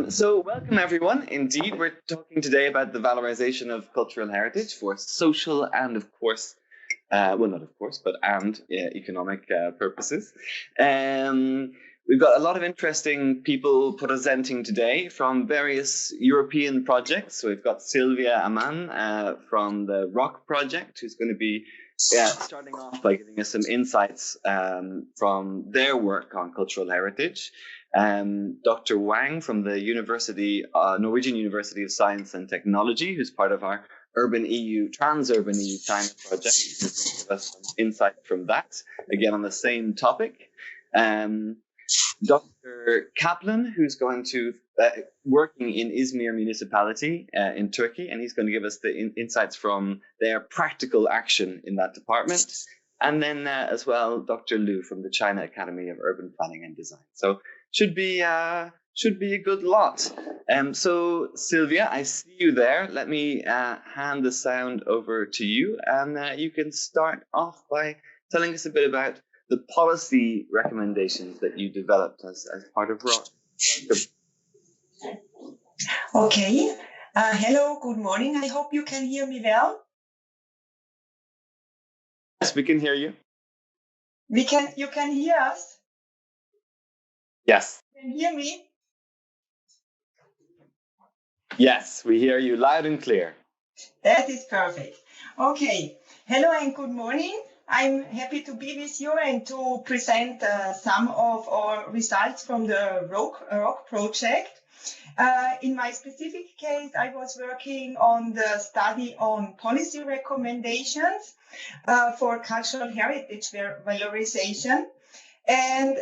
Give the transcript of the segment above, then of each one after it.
So welcome everyone. Indeed, we're talking today about the valorization of cultural heritage for social and of course, not of course, but economic purposes. We've got a lot of interesting people presenting today from various European projects. So we've got Sylvia Amann from the Rock Project, who's going to be starting off by giving us some insights from their work on cultural heritage. Dr. Wang from the Norwegian University of Science and Technology, who's part of our Trans-Urban EU China project, give us some insight from that, again on the same topic. Dr. Kaplan, who's going to working in Izmir municipality in Turkey, and he's going to give us the insights from their practical action in that department. And then as well, Dr. Liu from the China Academy of Urban Planning and Design. So should be a good lot. So Sylvia, I see you there. Let me hand the sound over to you, and you can start off by telling us a bit about the policy recommendations that you developed as part of ROC. Okay. Hello, good morning. I hope you can hear me well. Yes, we can hear you. You can hear us? Yes. You can hear me? Yes, we hear you loud and clear. That is perfect. Okay. Hello and good morning. I'm happy to be with you and to present some of our results from the ROC project. In my specific case, I was working on the study on policy recommendations for cultural heritage valorization. And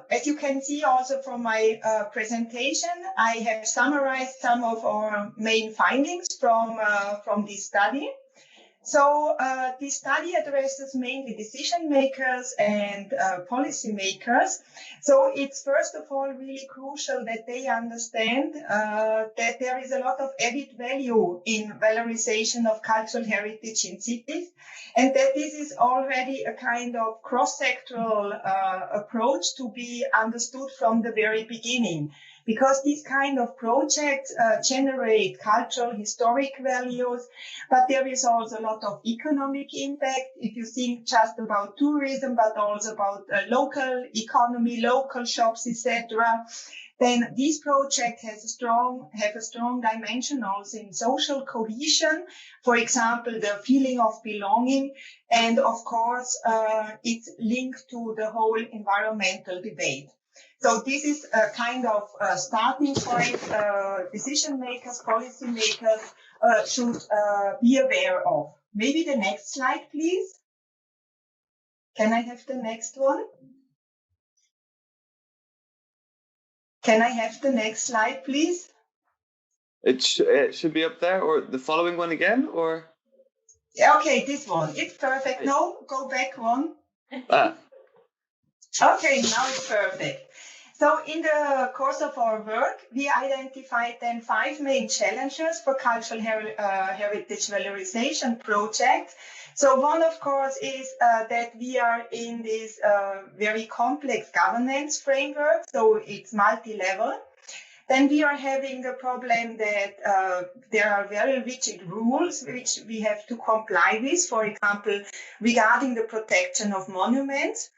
as you can see also from my presentation, I have summarized some of our main findings from this study. So this study addresses mainly decision makers and policy makers. So it's first of all really crucial that they understand that there is a lot of added value in valorization of cultural heritage in cities, and that this is already a kind of cross-sectoral approach to be understood from the very beginning. Because these kind of projects generate cultural, historic values, but there is also a lot of economic impact. If you think just about tourism, but also about local economy, local shops, etc., then this project have a strong dimension also in social cohesion. For example, the feeling of belonging, and of course, it's linked to the whole environmental debate. So this is a kind of starting point decision makers, policy makers should be aware of. Maybe the next slide, please. Can I have the next one? Can I have the next slide, please? It should be up there, or the following one again, or? Okay, this one. It's perfect. No, go back one. Okay, now it's perfect. So in the course of our work, we identified then 5 main challenges for cultural heritage valorization projects. So one, of course, is that we are in this very complex governance framework, so it's multi-level. Then we are having the problem that there are very rigid rules which we have to comply with, for example, regarding the protection of monuments.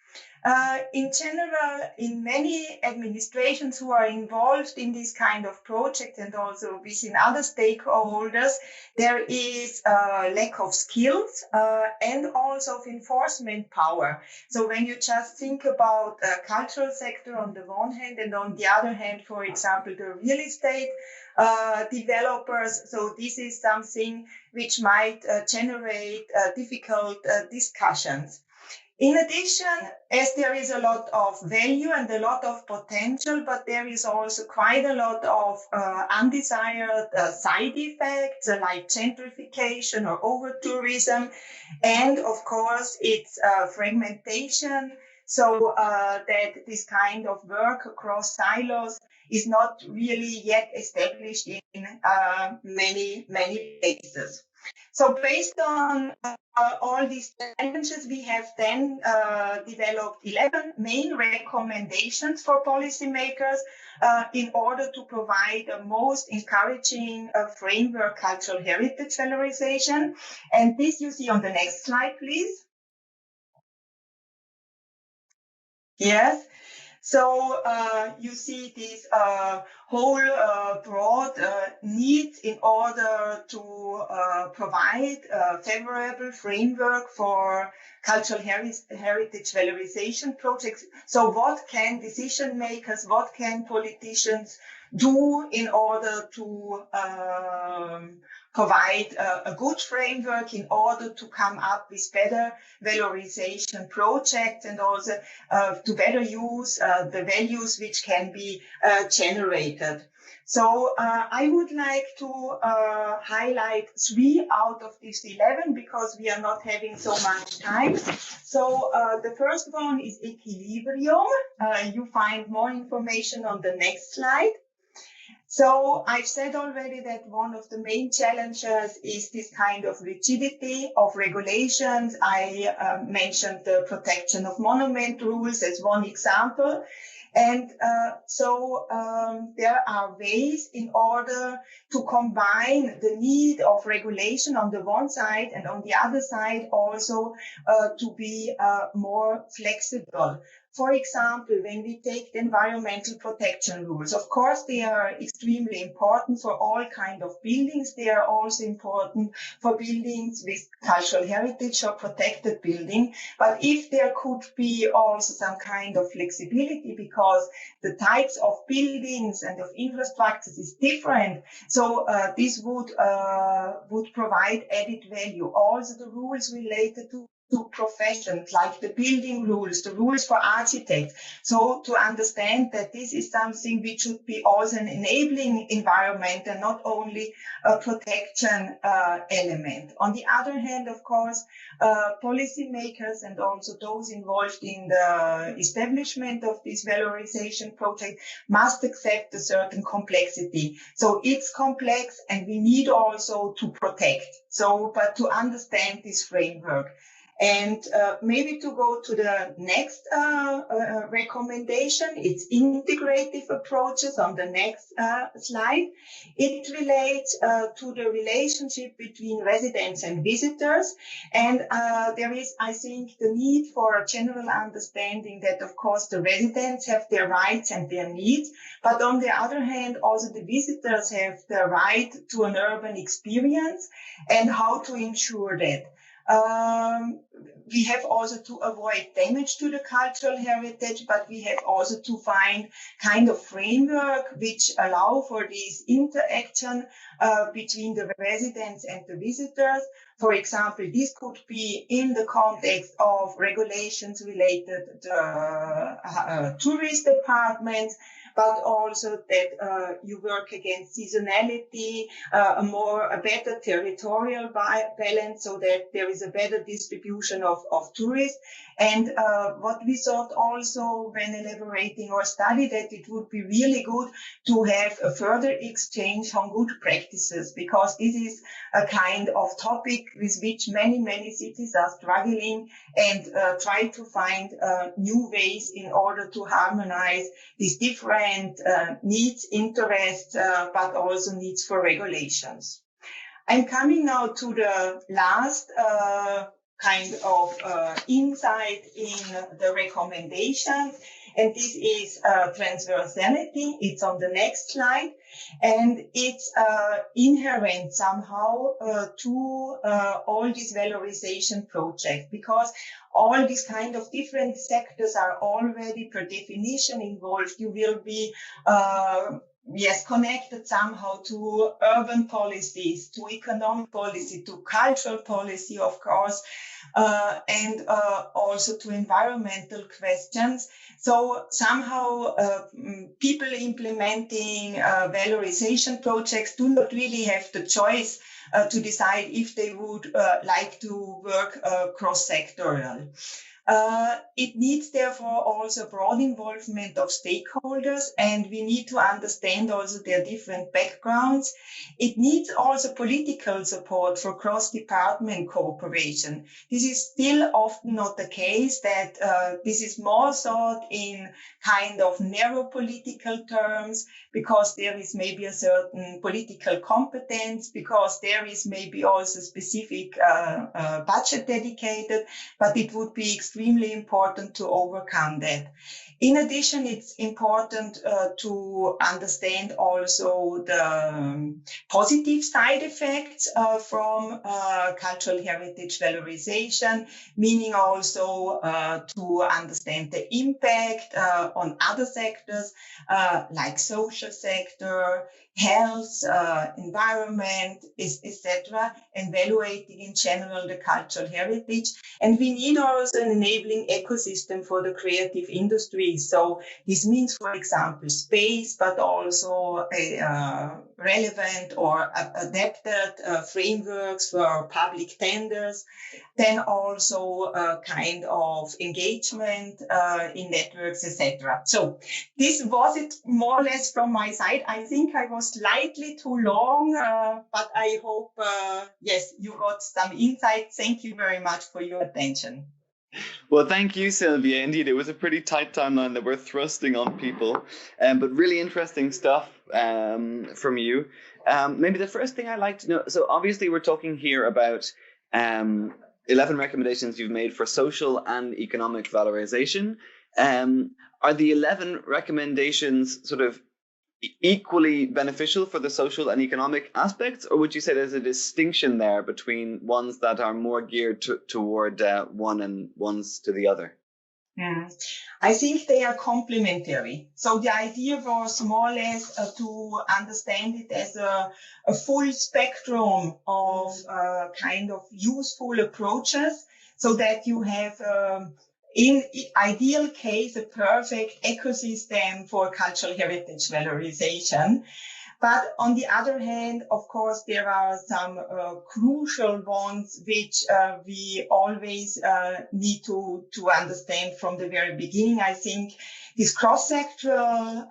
In general, in many administrations who are involved in this kind of project and also within other stakeholders, there is a lack of skills and also of enforcement power. So when you just think about the cultural sector on the one hand and on the other hand, for example, the real estate developers, so this is something which might generate difficult discussions. In addition, as there is a lot of value and a lot of potential, but there is also quite a lot of undesired side effects like gentrification or over-tourism, and of course its fragmentation, so that this kind of work across silos is not really yet established in many places. So based on all these challenges, we have then developed 11 main recommendations for policymakers in order to provide a most encouraging framework cultural heritage valorization. And this you see on the next slide, please. Yes. So you see this whole broad needs in order to provide a favorable framework for cultural heritage valorization projects. So what can decision makers, what can politicians do in order to provide a good framework in order to come up with better valorization projects and also to better use the values which can be generated. So I would like to highlight 3 out of these 11 because we are not having so much time. So the first one is equilibrium. You find more information on the next slide. So I've said already that one of the main challenges is this kind of rigidity of regulations. I mentioned the protection of monument rules as one example. And there are ways in order to combine the need of regulation on the one side and on the other side also to be more flexible. For example, when we take the environmental protection rules, of course, they are extremely important for all kinds of buildings. They are also important for buildings with cultural heritage or protected building. But if there could be also some kind of flexibility because the types of buildings and of infrastructures is different, so this would provide added value. Also the rules related to professions like the building rules, the rules for architects. So to understand that this is something which should be also an enabling environment and not only a protection element. On the other hand, of course, policymakers and also those involved in the establishment of this valorization project must accept a certain complexity. So it's complex and we need also to protect. So, but to understand this framework. And maybe to go to the next recommendation, it's integrative approaches on the next slide. It relates to the relationship between residents and visitors. And there is, I think, the need for a general understanding that, of course, the residents have their rights and their needs. But on the other hand, also the visitors have the right to an urban experience and how to ensure that. We have also to avoid damage to the cultural heritage, but we have also to find kind of framework which allow for this interaction between the residents and the visitors. For example, this could be in the context of regulations related to tourist apartments, but also that you work against seasonality, a better territorial balance so that there is a better distribution of tourists. And what we thought also when elaborating our study, that it would be really good to have a further exchange on good practices, because this is a kind of topic with which many cities are struggling and try to find new ways in order to harmonize these different needs, interests, but also needs for regulations. I'm coming now to the last kind of insight in the recommendations, and this is transversality. It's on the next slide, and it's inherent somehow to all these valorization projects, because all these kind of different sectors are already per definition involved. You will be connected somehow to urban policies, to economic policy, to cultural policy, of course, and also to environmental questions. So somehow people implementing valorization projects do not really have the choice to decide if they would like to work cross-sectorial. It needs, therefore, also broad involvement of stakeholders, and we need to understand also their different backgrounds. It needs also political support for cross-department cooperation. This is still often not the case, that this is more thought in kind of narrow political terms, because there is maybe a certain political competence, because there is maybe also specific budget dedicated, but it would be extremely important to overcome that. In addition, it's important to understand also the positive side effects from cultural heritage valorization, meaning also to understand the impact on other sectors like social sector, health, environment, etc., and evaluating in general the cultural heritage. And we need also an enabling ecosystem for the creative industry. So this means, for example, space, but also relevant or adapted frameworks for public tenders, then also kind of engagement in networks, etc. So this was it more or less from my side. I think I was slightly too long, but I hope, yes, you got some insight. Thank you very much for your attention. Well, thank you, Sylvia. Indeed, it was a pretty tight timeline that we're thrusting on people, but really interesting stuff from you. Maybe the first thing I'd like to know, so obviously we're talking here about 11 recommendations you've made for social and economic valorization. Are the 11 recommendations sort of equally beneficial for the social and economic aspects, or would you say there's a distinction there between ones that are more geared toward one and ones to the other? I think they are complementary. So the idea was more or less to understand it as a full spectrum of kind of useful approaches, so that you have in ideal case, a perfect ecosystem for cultural heritage valorization. But on the other hand, of course, there are some crucial ones which we always need to understand from the very beginning. I think this cross-sectoral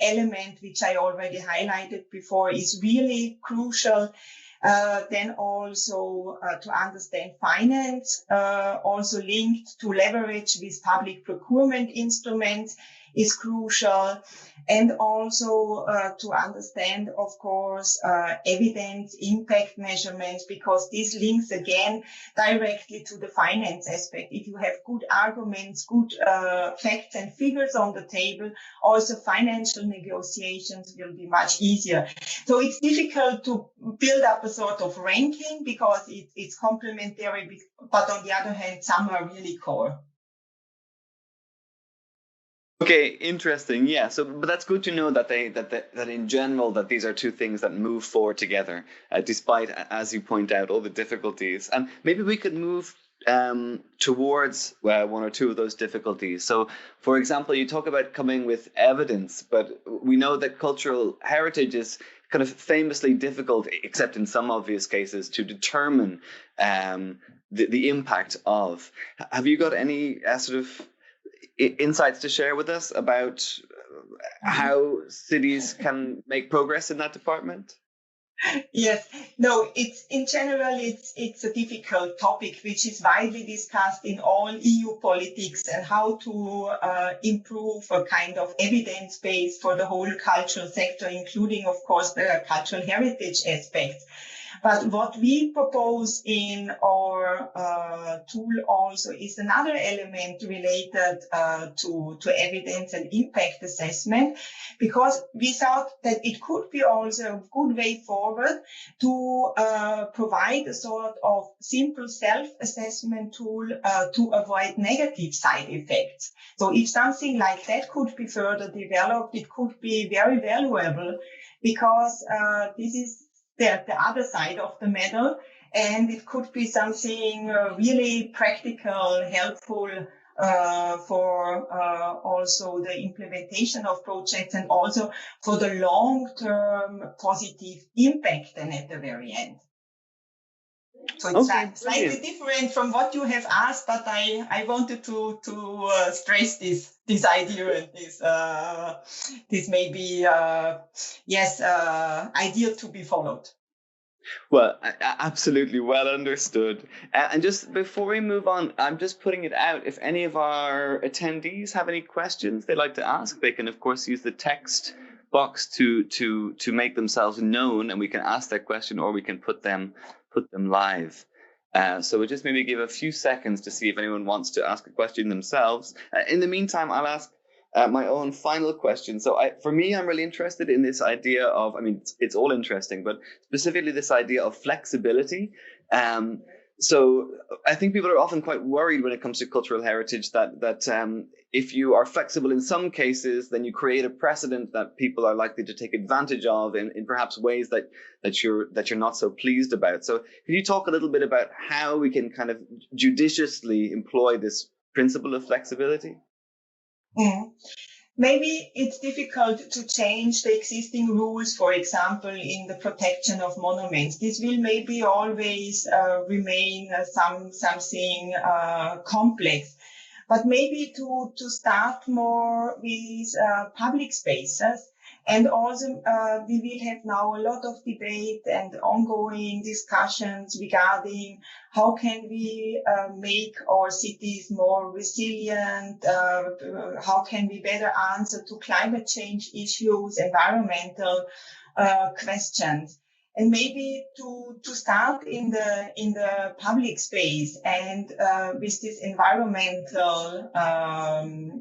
element, which I already highlighted before, is really crucial. Then also to understand finance, also linked to leverage with public procurement instruments, is crucial. And also to understand, of course, evidence, impact measurements, because this links again directly to the finance aspect. If you have good arguments, good facts and figures on the table, also financial negotiations will be much easier. So it's difficult to build up a sort of ranking because it's complementary, but on the other hand, some are really core. Okay, interesting. Yeah. So, but that's good to know that that in general that these are two things that move forward together, despite, as you point out, all the difficulties. And maybe we could move towards one or two of those difficulties. So, for example, you talk about coming with evidence, but we know that cultural heritage is kind of famously difficult, except in some obvious cases, to determine the impact of. Have you got any sort of insights to share with us about how cities can make progress in that department? Yes, no, it's in general, it's a difficult topic which is widely discussed in all EU politics, and how to improve a kind of evidence base for the whole cultural sector, including, of course, the cultural heritage aspect. But what we propose in our tool also is another element related to evidence and impact assessment, because we thought that it could be also a good way forward to provide a sort of simple self-assessment tool to avoid negative side effects. So if something like that could be further developed, it could be very valuable, because this is the other side of the medal, and it could be something really practical, helpful for also the implementation of projects, and also for the long-term positive impact then at the very end. So it's Okay, slightly brilliant. different from what you have asked, but I wanted to stress this idea and this maybe idea to be followed. Well, absolutely well understood. And just before we move on, I'm just putting it out. If any of our attendees have any questions they'd like to ask, they can, of course, use the text box to make themselves known, and we can ask their question, or we can put them live. So we'll just maybe give a few seconds to see if anyone wants to ask a question themselves. In the meantime, I'll ask my own final question. So for me, I'm really interested in this idea of, I mean, it's all interesting, but specifically this idea of flexibility. So I think people are often quite worried when it comes to cultural heritage that if you are flexible in some cases, then you create a precedent that people are likely to take advantage of in perhaps ways that you're not so pleased about. So can you talk a little bit about how we can kind of judiciously employ this principle of flexibility? Mm. Maybe it's difficult to change the existing rules, for example, in the protection of monuments. This will maybe always remain something complex. But maybe to start more with public spaces. And also, we will have now a lot of debate and ongoing discussions regarding how can we make our cities more resilient, how can we better answer to climate change issues, environmental questions. And maybe to start in the public space and with these environmental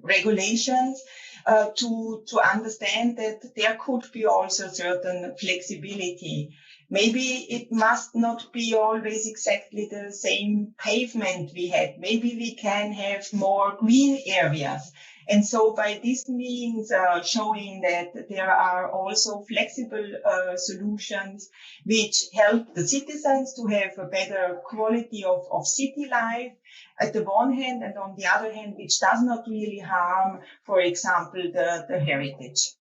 regulations, to understand that there could be also certain flexibility. Maybe it must not be always exactly the same pavement we had. Maybe we can have more green areas. And so by this means showing that there are also flexible solutions which help the citizens to have a better quality of city life at the one hand, and on the other hand, which does not really harm, for example, the heritage.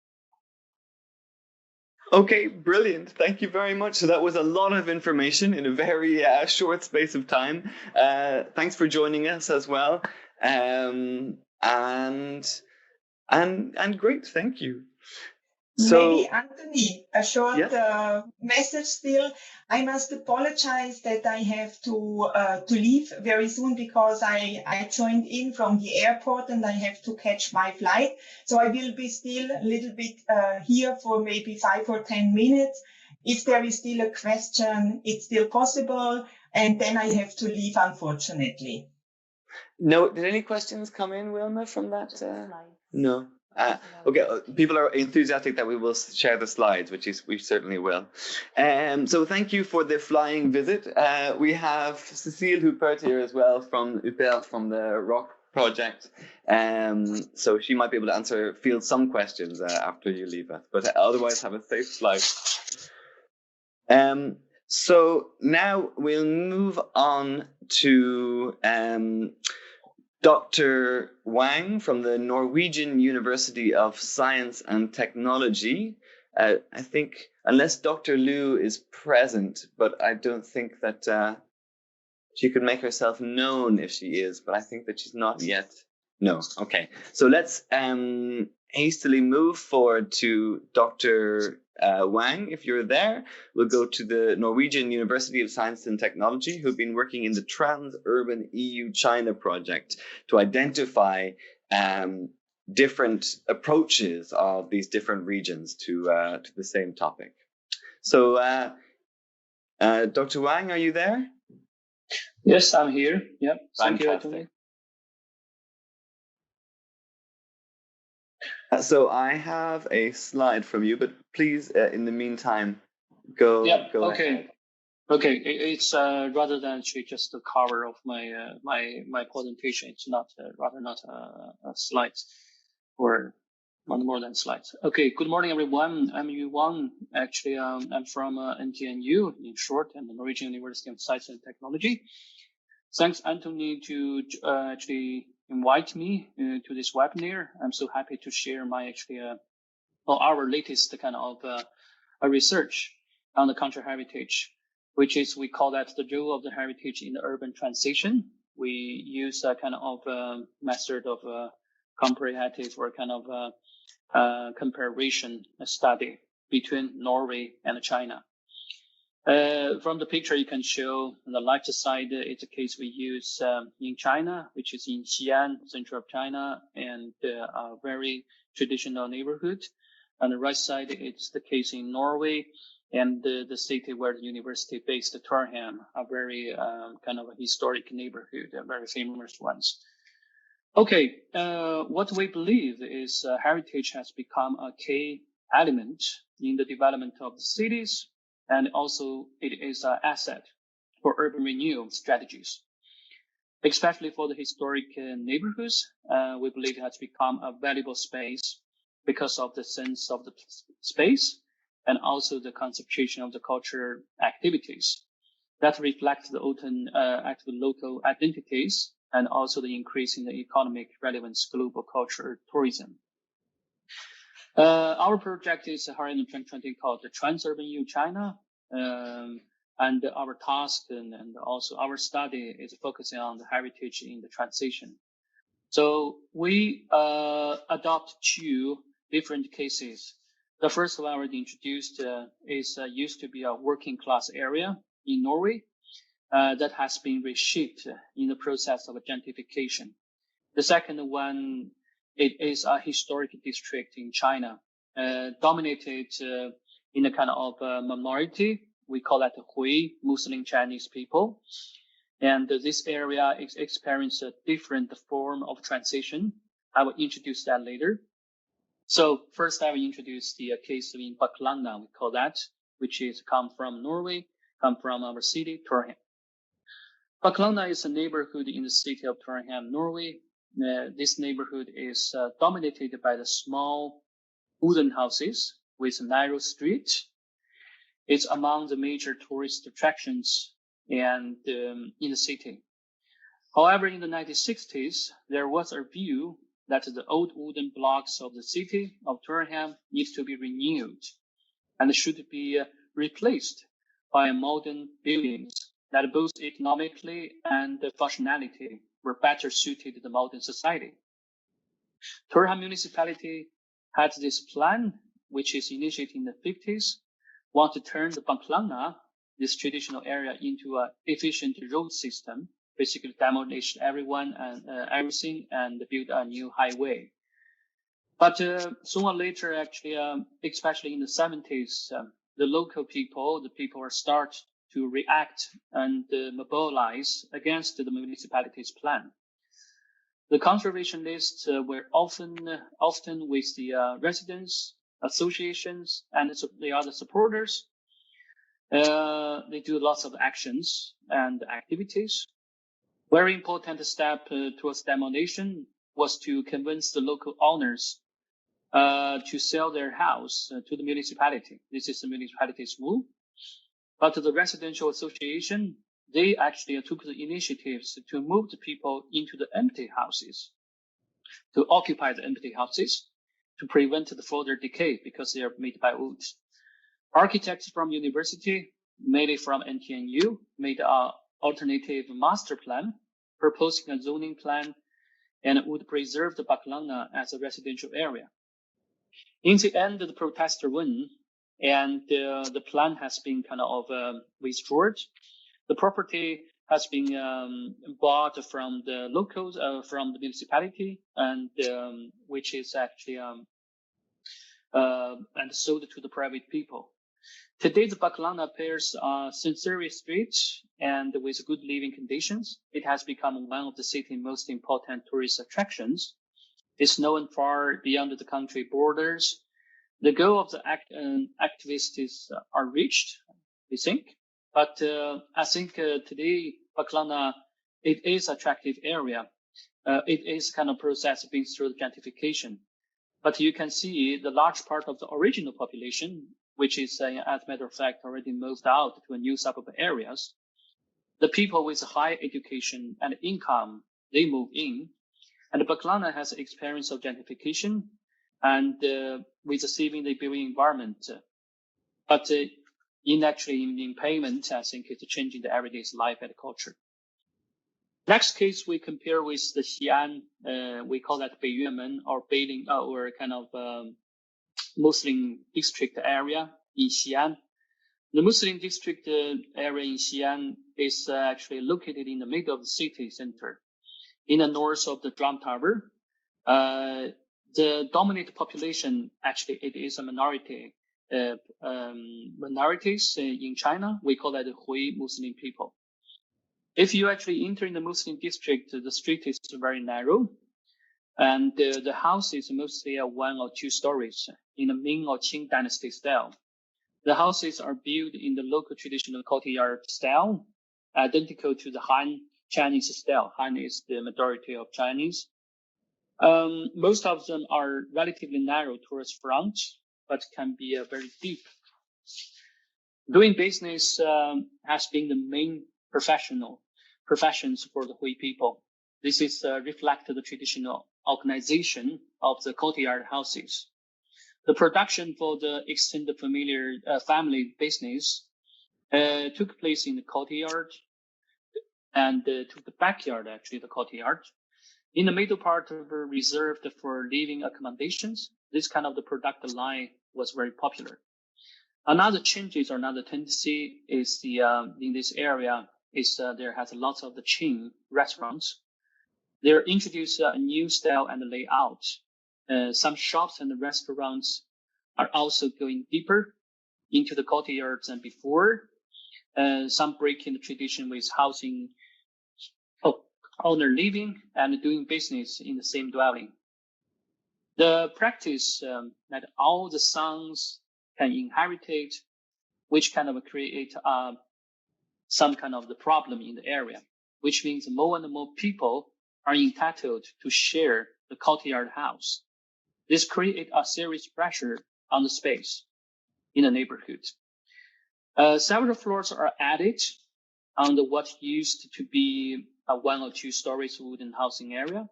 Okay, brilliant. Thank you very much. So that was a lot of information in a very short space of time. Thanks for joining us as well. And great, thank you. So maybe Anthony, a short message still. I must apologize that I have to leave very soon because I joined in from the airport and I have to catch my flight. So I will be still a little bit here for maybe 5 or 10 minutes. If there is still a question, it's still possible. And then I have to leave, unfortunately. No, did any questions come in, Wilma, from that? No. Okay, people are enthusiastic that we will share the slides, we certainly will. So thank you for the flying visit. We have Cecile Huppert here as well from Huppert from the Rock project. So she might be able to field some questions after you leave us, but otherwise have a safe flight. So now we'll move on to Dr. Wang from the Norwegian University of Science and Technology. I think, unless Dr. Liu is present, but I don't think that she could make herself known if she is, but I think that she's not yet. No, okay. So let's hastily move forward to Dr. Wang, if you're there. We'll go to the Norwegian University of Science and Technology, who've been working in the Trans-Urban EU-China project to identify different approaches of these different regions to the same topic. So, Dr. Wang, are you there? Yes, I'm here. Yeah, thank you, Anthony. So I have a slide from you, but please, in the meantime, go. Yeah. Go okay. Ahead. Okay. It's rather than actually just the cover of my presentation. It's not not slides or not more than slides. Okay. Good morning, everyone. I'm Yu Wang. Actually, I'm from NTNU in short, and the Norwegian University of Science and Technology. Thanks, Anthony, to actually invite me to this webinar. I'm so happy to share my our latest kind of research on the cultural heritage which is, we call that the role of the heritage in the urban transition. We use a kind of method of comparative or kind of comparison study between Norway and China. From the picture, you can show on the left side, it's a case we use in China, which is in Xi'an, center of China, and a very traditional neighborhood. On the right side, it's the case in Norway and the city where the university based, Trondheim, a very kind of a historic neighborhood, a very famous ones. Okay, what we believe is heritage has become a key element in the development of the cities, and also it is an asset for urban renewal strategies. Especially for the historic neighborhoods, we believe it has become a valuable space because of the sense of the space and also the concentration of the cultural activities that reflect the active local identities and also the increase in the economic relevance global culture tourism. Our project is Horizon 2020 called the Trans-Urban EU China, and our task and also our study is focusing on the heritage in the transition. So we adopt two different cases. The first one I already introduced is used to be a working class area in Norway that has been reshaped in the process of gentrification. The second one, it is a historic district in China, dominated in a kind of minority. We call that Hui, Muslim Chinese people. And this area experienced a different form of transition. I will introduce that later. So first I will introduce the case in Baklanda, we call that, which is come from Norway, come from our city, Trondheim. Baklanda is a neighborhood in the city of Trondheim, Norway. This neighborhood is dominated by the small wooden houses with a narrow street. It's among the major tourist attractions and in the city. However, in the 1960s, there was a view that the old wooden blocks of the city of Trondheim needs to be renewed and should be replaced by modern buildings that both economically and functionality were better suited to the modern society. Trondheim municipality had this plan, which is initiated in the 50s, want to turn the Baklanda, this traditional area, into an efficient road system, basically demolish everyone and everything and build a new highway. But sooner or later, actually, especially in the 70s, the local people, the people are start to react and mobilize against the municipality's plan. The conservationists were often with the residents, associations, and the other supporters. They do lots of actions and activities. Very important step towards demolition was to convince the local owners to sell their house to the municipality. This is the municipality's rule. But the residential association, they actually took the initiatives to move the people into the empty houses, to occupy the empty houses, to prevent the further decay because they are made by wood. Architects from university, mainly from NTNU, made an alternative master plan, proposing a zoning plan, and would preserve the Baklanda as a residential area. In the end, the protester won, and the plan has been kind of withdrawn. The property has been bought from the locals, from the municipality, and which is actually and sold to the private people. Today, the Baklanda appears sincere street and with good living conditions. It has become one of the city's most important tourist attractions. It's known far beyond the country borders. The goal of the activists are reached, we think. But I think today, Baklanda, it is attractive area. It is kind of process being through the gentrification. But you can see the large part of the original population, which is, as a matter of fact, already moved out to a new suburb areas. The people with high education and income, they move in. And Baklanda has experience of gentrification and with saving the building environment. But in payment, I think it's changing the everyday life and culture. Next case we compare with the Xi'an, we call that Beiyuanmen or Beiling, or kind of Muslim district area in Xi'an. The Muslim district area in Xi'an is actually located in the middle of the city center, in the north of the Drum Tower. The dominant population, actually, it is a minority. Minorities in China, we call that the Hui Muslim people. If you actually enter in the Muslim district, the street is very narrow, and the houses mostly are 1 or 2 stories in the Ming or Qing dynasty style. The houses are built in the local traditional courtyard style, identical to the Han Chinese style. Han is the majority of Chinese. Most of them are relatively narrow towards front, but can be very deep. Doing business has been the main professions for the Hui people. This is reflected the traditional organization of the courtyard houses. The production for the extended family business took place in the courtyard and to the backyard, actually, the courtyard. In the middle part were reserved for living accommodations. This kind of the product line was very popular. Another changes or another tendency is in this area is there has lots of the chain restaurants. They introduced a new style and layout. Some shops and restaurants are also going deeper into the courtyards than before. Some breaking the tradition with housing owner living and doing business in the same dwelling. The practice that all the sons can inherit, which kind of create some kind of the problem in the area, which means more and more people are entitled to share the courtyard house. This creates a serious pressure on the space in the neighborhood. Several floors are added on what used to be a 1 or 2 stories wooden housing area.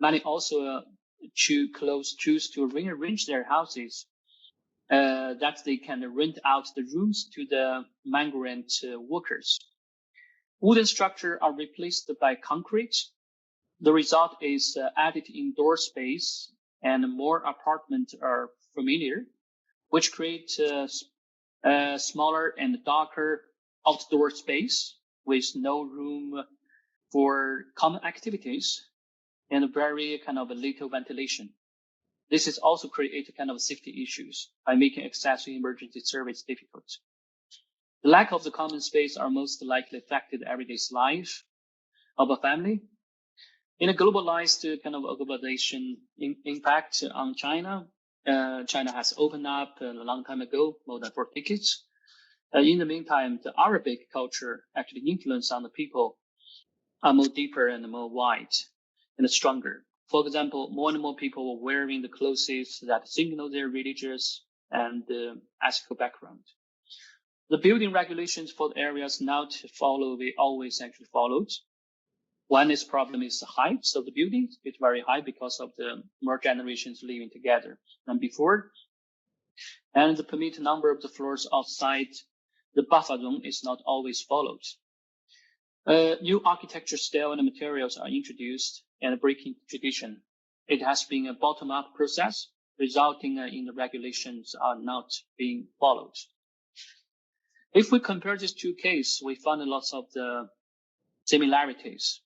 Many also choose to rearrange their houses that they can rent out the rooms to the migrant workers. Wooden structures are replaced by concrete. The result is added indoor space and more apartments are familiar, which creates a smaller and darker outdoor space with no room for common activities and very kind of a little ventilation. This is also created kind of safety issues by making access to emergency service difficult. The lack of the common space are most likely affected everyday life of a family. In a globalized kind of globalization impact on China, China has opened up a long time ago, more than 4 decades. In the meantime, the Arabic culture actually influence on the people are more deeper and more wide and stronger. For example, more and more people were wearing the clothes that signal their religious and ethical background. The building regulations for the areas not follow, we always actually followed. One is problem is the height of the buildings. It's very high because of the more generations living together than before. And the permitted number of the floors outside the buffer zone is not always followed. New architecture style and materials are introduced and breaking tradition. It has been a bottom-up process, resulting in the regulations are not being followed. If we compare these 2 cases, we found lots of the similarities.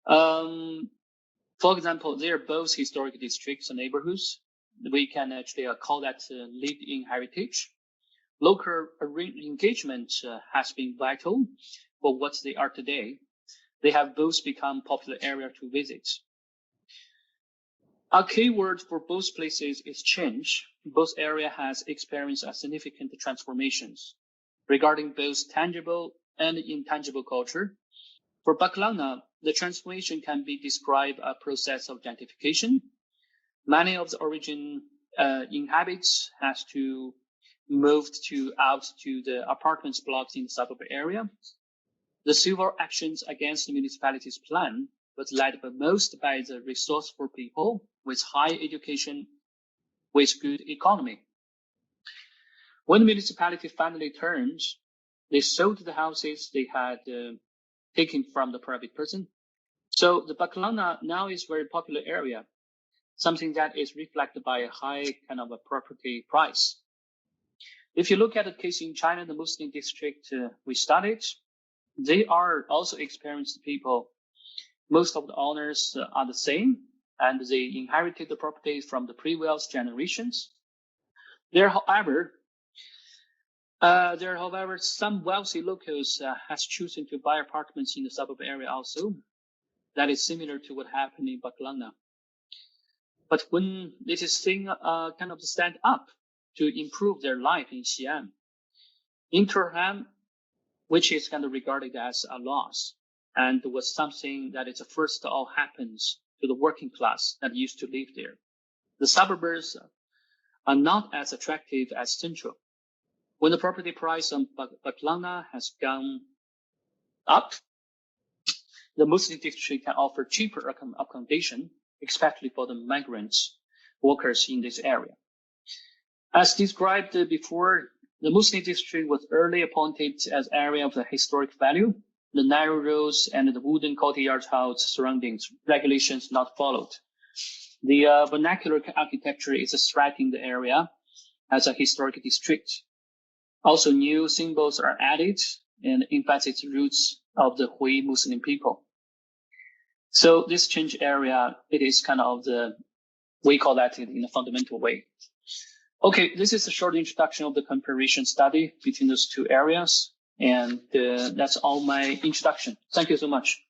For example, they are both historic districts and neighborhoods. We can actually call that lived-in heritage. Local engagement has been vital for what they are today. They have both become popular area to visit. A key word for both places is change. Both areas has experienced a significant transformations regarding both tangible and intangible culture. For Baklana, the transformation can be described a process of gentrification. Many of the origin inhabitants has to moved out to the apartments blocks in the suburb area. The civil actions against the municipality's plan was led most by the resourceful people with high education, with good economy. When the municipality finally turned, they sold the houses they had taken from the private person. So the Baklana now is a very popular area, something that is reflected by a high kind of a property price. If you look at the case in China, the Muslim district we studied, they are also experienced people. Most of the owners are the same, and they inherited the properties from the previous generations. There, however, some wealthy locals has chosen to buy apartments in the suburb area also. That is similar to what happened in Baklana. But when this thing kind of stand up to improve their life in Xi'an, in Turham, which is kind of regarded as a loss, and was something that is first of all happens to the working class that used to live there. The suburbs are not as attractive as central. When the property price on Baklana has gone up, the Muslim district can offer cheaper accommodation, especially for the migrants workers in this area. As described before, the Muslim district was early appointed as area of the historic value. The narrow roads and the wooden courtyard house surroundings, regulations not followed. The vernacular architecture is threatening the area as a historic district. Also, new symbols are added and emphasize roots of the Hui Muslim people. So this change area, it is kind of we call that in a fundamental way. Okay, this is a short introduction of the comparison study between those two areas. And that's all my introduction. Thank you so much.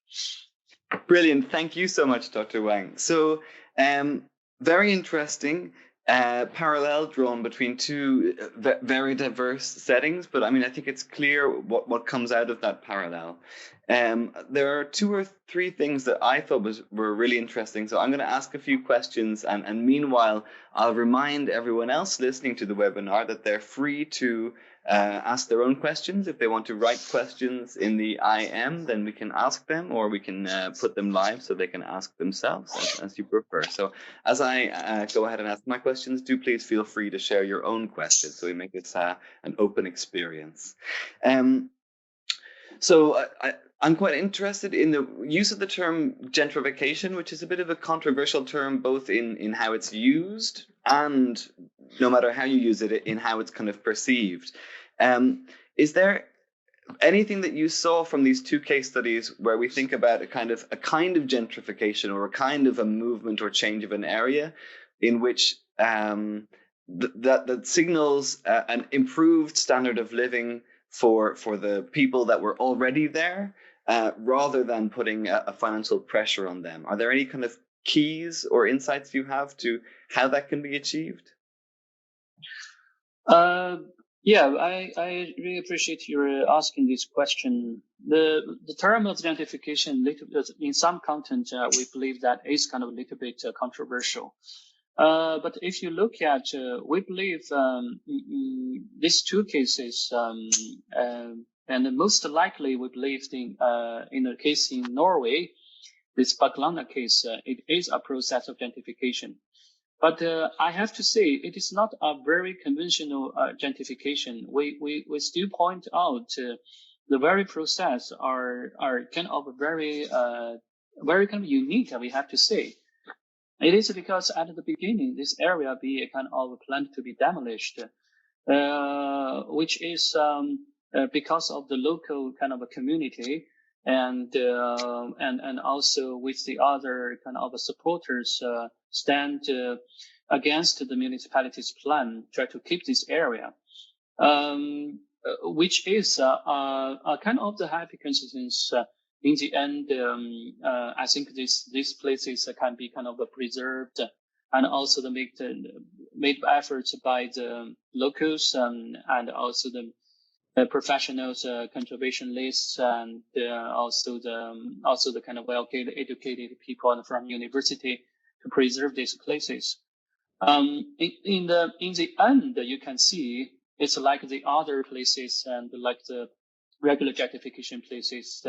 Brilliant. Thank you so much, Dr. Wang. So very interesting parallel drawn between two very diverse settings. But I mean, I think it's clear what comes out of that parallel. There are 2 or 3 things that I thought were really interesting. So I'm going to ask a few questions. And meanwhile, I'll remind everyone else listening to the webinar that they're free to ask their own questions. If they want to write questions in the IM, then we can ask them, or we can put them live so they can ask themselves as you prefer. So as I go ahead and ask my questions, do please feel free to share your own questions so we make this an open experience. So I'm quite interested in the use of the term gentrification, which is a bit of a controversial term, both in how it's used and, no matter how you use it, in how it's kind of perceived. Is there anything that you saw from these 2 case studies where we think about a kind of gentrification, or a kind of a movement or change of an area in which that signals an improved standard of living for the people that were already there, rather than putting a financial pressure on them? Are there any kind of keys or insights you have to how that can be achieved? Yeah, I really appreciate your asking this question. The term of gentrification, in some content, we believe that is kind of a little bit controversial. But if you look at, we believe these 2 cases, and most likely we believe in the case in Norway, this Baklana case, it is a process of gentrification. But I have to say, it is not a very conventional gentrification. We still point out the very process are kind of very kind of unique, we have to say. It is because at the beginning, this area be a kind of planned to be demolished, which is because of the local kind of a community, and also with the other kind of supporters stand against the municipality's plan, try to keep this area, which is a kind of the happy coincidence. In the end, I think these places can be kind of preserved, and also made efforts by the locals and also the professionals, conservationists, and also the kind of well-educated people from university to preserve these places. In the end, you can see it's like the other places and like the regular gentrification places.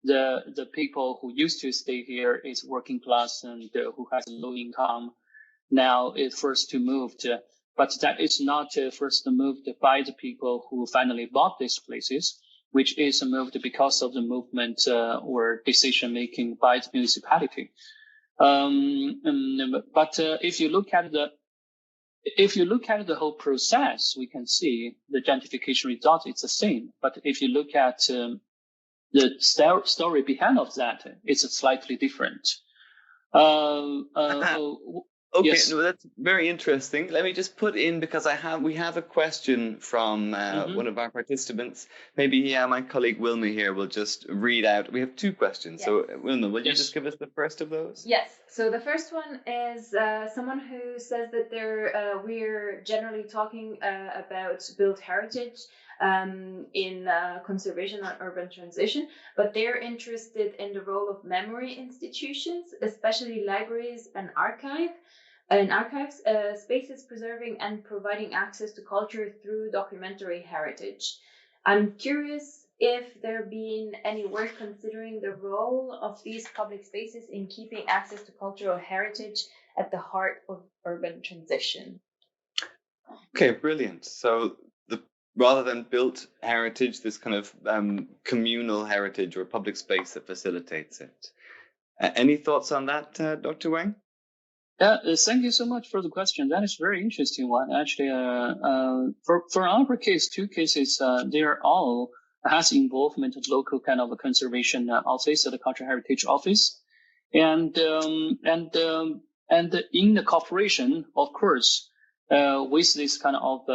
The people who used to stay here is working class and who has low income now is forced to move. but that is not first moved by the people who finally bought these places, which is moved because of the movement or decision making by the municipality. But if you look at the whole process, we can see the gentrification result is the same. But if you look at the story behind of that, it's slightly different. Okay, yes. no, that's very interesting. Let me just put in, because we have a question from one of our participants. Maybe my colleague Wilma here will just read out. We have two questions. Yes. So Wilma, will you Yes. just give us the first of those? Yes. So the first one is someone who says that we're generally talking about built heritage in conservation and urban transition, but they're interested in the role of memory institutions, especially libraries and archives, spaces preserving and providing access to culture through documentary heritage. I'm curious if there been any work considering the role of these public spaces in keeping access to cultural heritage at the heart of urban transition. Okay, brilliant. So rather than built heritage, this kind of communal heritage or public space that facilitates it. Any thoughts on that, Dr. Wang? Yeah, thank you so much for the question. That is a very interesting one. Actually, for our case, two cases, they are all has involvement of local kind of a conservation office, the cultural heritage office, and in the cooperation, of course, with this kind of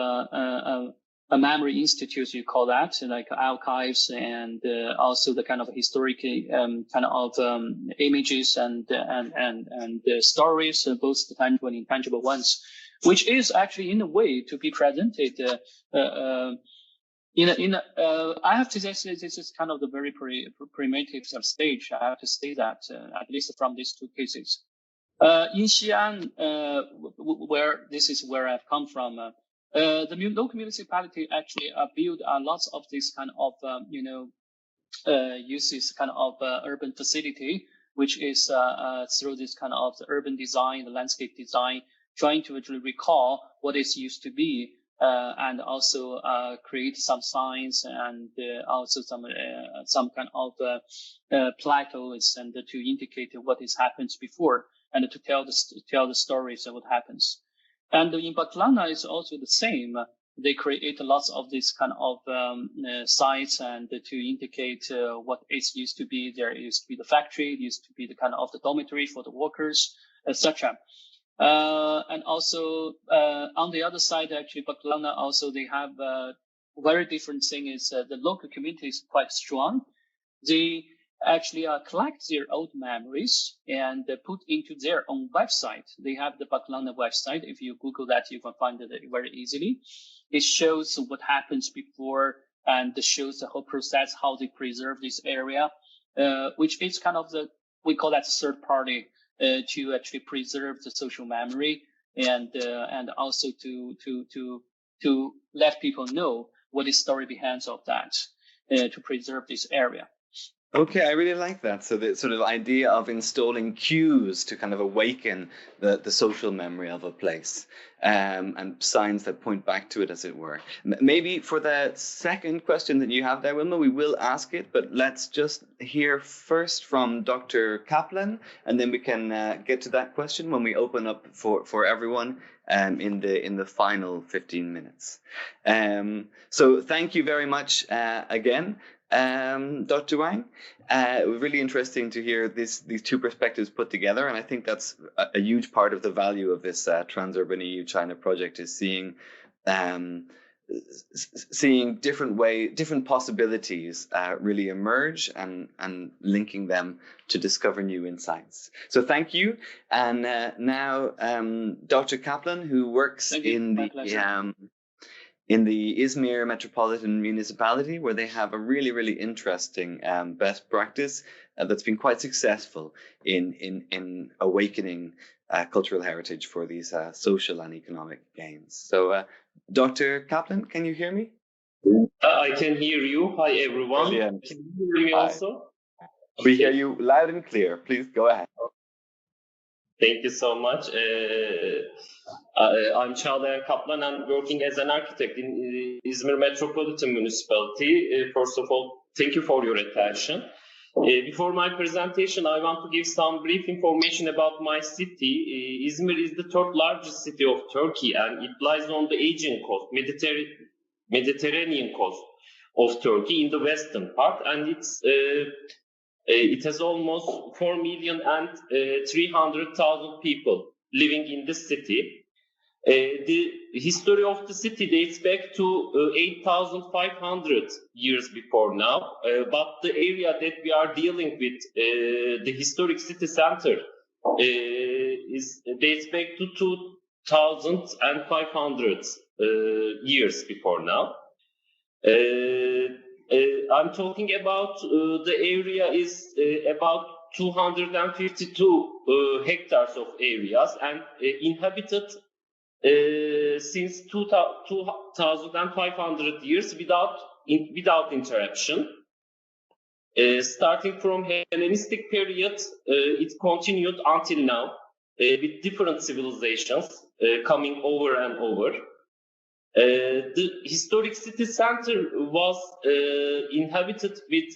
a memory institute, you call that, like archives, and also the kind of historic kind of images and stories, both the tangible and intangible ones, which is actually in a way to be presented. I have to say this is kind of the very primitive stage. I have to say that at least from these two cases. In Xi'an, where this is where I've come from, the local municipality actually built lots of this kind of uses kind of urban facility, which is through this kind of the urban design, the landscape design, trying to actually recall what it used to be, and also create some signs and also some kind of plateaus and to indicate what has happened before and to tell the stories of what happens. And in Baklana, it's also the same. They create lots of this kind of sites and to indicate what it used to be. There used to be the factory, it used to be the kind of the dormitory for the workers, etc. And also on the other side, actually, Baklana also they have a very different thing is the local community is quite strong. They actually collect their old memories and put into their own website. They have the Baklana website. If you Google that, you can find it very easily. It shows what happens before and shows the whole process, how they preserve this area, which is kind of we call that third party to actually preserve the social memory and also to let people know what is story behind of that to preserve this area. Okay, I really like that. So the sort of idea of installing cues to kind of awaken the social memory of a place, and signs that point back to it, as it were. Maybe for the second question that you have there, Wilma, we will ask it, but let's just hear first from Dr. Kaplan, and then we can get to that question when we open up for everyone in the final 15 minutes. So thank you very much again. Dr. Wang, really interesting to hear these two perspectives put together, and I think that's a huge part of the value of this Transurban EU-China project is seeing different possibilities really emerge and linking them to discover new insights. So thank you, and now Dr. Kaplan, who works in the Izmir Metropolitan Municipality, where they have a really, really interesting best practice that's been quite successful in awakening cultural heritage for these social and economic gains. So, Dr. Kaplan, can you hear me? I can hear you. Hi, everyone. Brilliant. Can you hear me also? We hear you loud and clear. Please go ahead. Thank you so much. I'm Çağlayan Kaplan and working as an architect in Izmir Metropolitan Municipality. First of all, thank you for your attention. Before my presentation, I want to give some brief information about my city. Izmir is the third largest city of Turkey, and it lies on the Aegean coast, Mediterranean coast of Turkey in the western part, and it has almost 4,300,000 people living in the city. The history of the city dates back to 8,500 years before now, but the area that we are dealing with, the historic city center, dates back to 2,500 years before now. I'm talking about the area is about 252 hectares of areas and inhabited since 2,500 years without interruption. Starting from Hellenistic period, it continued until now with different civilizations coming over and over. The historic city center was inhabited with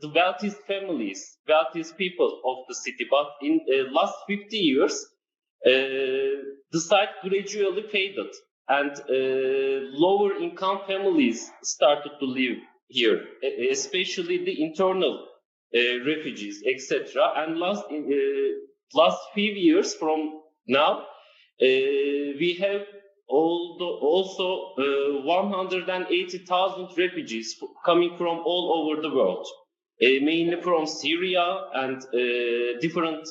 the wealthiest families, wealthiest people of the city, but in the last 50 years, the site gradually faded and lower income families started to live here, especially the internal refugees, etc. And last few years from now, we have also 180,000 refugees coming from all over the world, mainly from Syria and different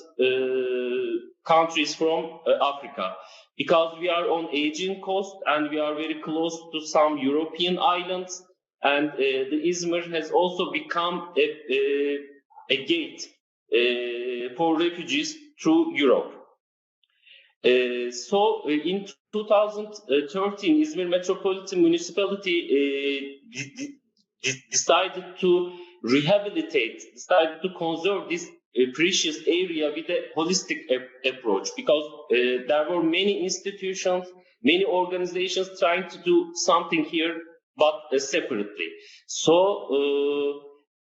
countries from Africa, because we are on Aegean coast and we are very close to some European islands, and the Izmir has also become a gate for refugees through Europe. So in 2013, Izmir Metropolitan Municipality decided to rehabilitate, decided to conserve this precious area with a holistic approach, because there were many institutions, many organizations trying to do something here, but separately. So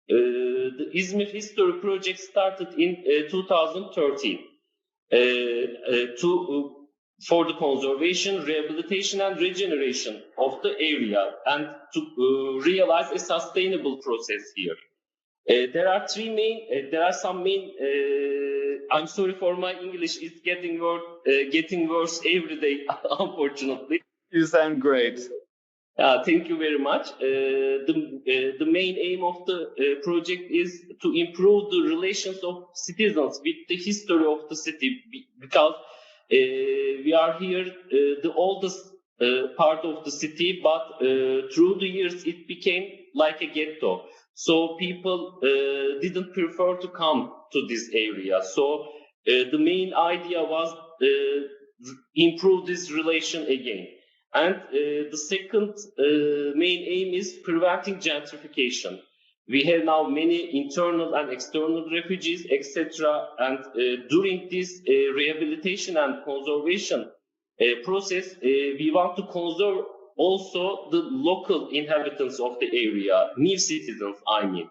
the Izmir History Project started in 2013 for the conservation, rehabilitation, and regeneration of the area, and to realize a sustainable process here. There are some main. I'm sorry for my English; it's getting worse every day, unfortunately. You sound great. Thank you very much. The main aim of the project is to improve the relations of citizens with the history of the city, because we are here, the oldest part of the city, but through the years it became like a ghetto. So people didn't prefer to come to this area. So the main idea was improve this relation again. And the second main aim is preventing gentrification. We have now many internal and external refugees, etc. And during this rehabilitation and conservation process, we want to conserve also the local inhabitants of the area, new citizens, I mean.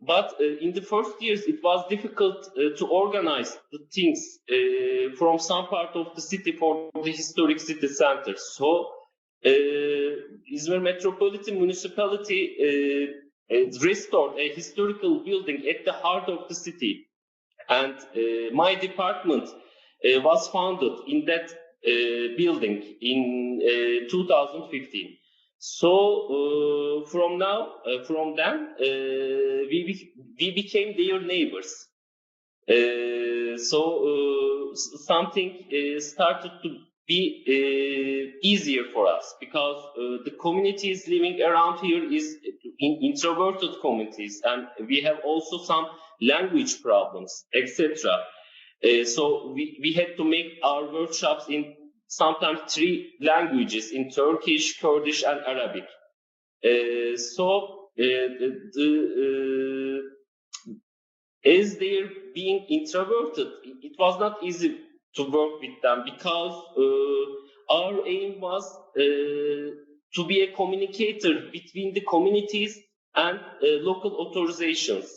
But in the first years, it was difficult to organize the things from some part of the city for the historic city center. So Izmir Metropolitan Municipality restored a historical building at the heart of the city. And my department was founded in that building in 2015. So from then, we became their neighbors. So something started to be easier for us, because the communities living around here is introverted communities, and we have also some language problems, etc. So we had to make our workshops in sometimes 3 languages, in Turkish, Kurdish, and Arabic. So as they're being introverted, it was not easy to work with them because our aim was to be a communicator between the communities and local authorizations.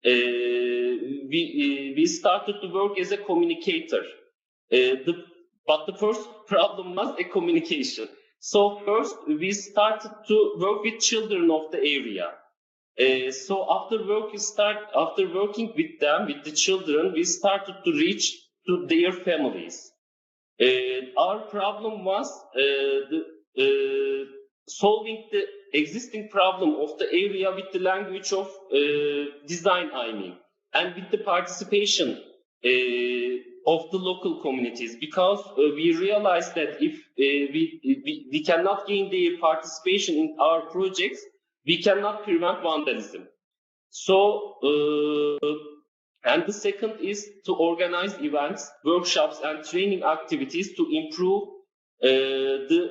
We started to work as a communicator. But the first problem was a communication. So first we started to work with children of the area. So after working with them, with the children, we started to reach to their families. Our problem was solving the existing problem of the area with the language of design, I mean, and with the participation of the local communities, because we realized that if we cannot gain their participation in our projects, we cannot prevent vandalism. So, and the second is to organize events, workshops, and training activities to improve the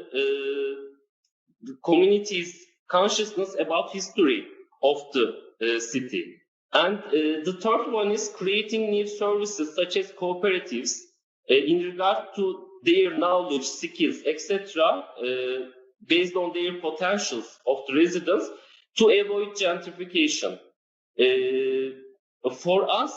community's consciousness about history of the city. And the third one is creating new services such as cooperatives in regard to their knowledge, skills, etc., based on their potentials of the residents to avoid gentrification. For us,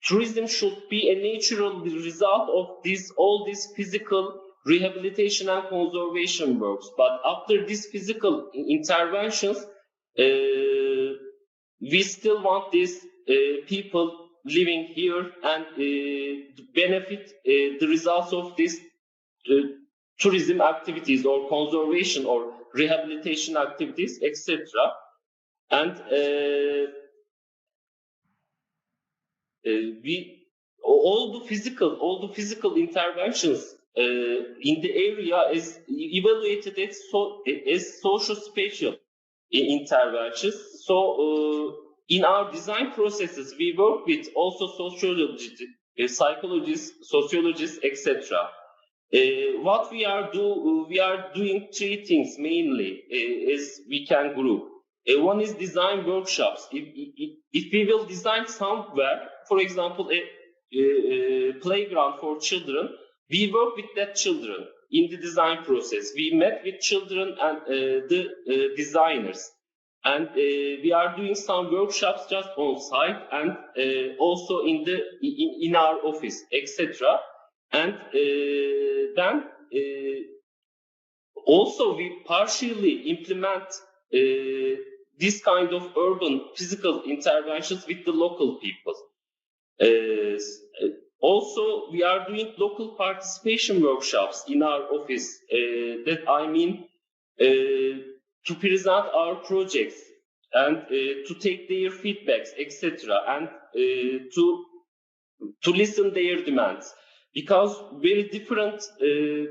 tourism should be a natural result of all these physical rehabilitation and conservation works. But after these physical interventions, we still want these people living here and benefit the results of these tourism activities or conservation or rehabilitation activities, etc. And all the physical interventions in the area is evaluated as social spatial interventions. So in our design processes, we work with also sociologists, psychologists, sociologists, etc. What we are doing three things mainly as we can group. One is design workshops. If we will design somewhere, for example, a playground for children, we work with that children in the design process. We met with children and the designers. And we are doing some workshops just on site and also in our office, etc. And then also we partially implement this kind of urban physical interventions with the local people. Also, we are doing local participation workshops in our office. That I mean to present our projects and to take their feedbacks, etc., and to listen their demands, because very different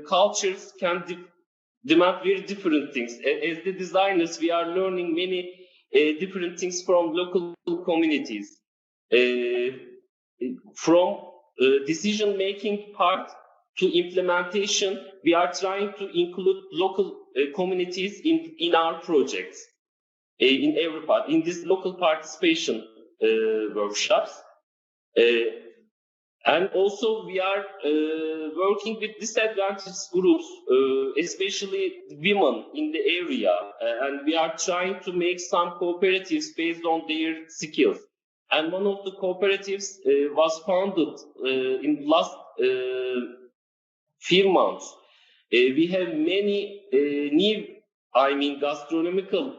cultures can demand very different things. As the designers, we are learning many different things from local communities. From decision-making part to implementation, we are trying to include local communities in our projects, in every part, in these local participation workshops. And also we are working with disadvantaged groups, especially women in the area, and we are trying to make some cooperatives based on their skills. And one of the cooperatives was founded in the last few months. We have many new, gastronomical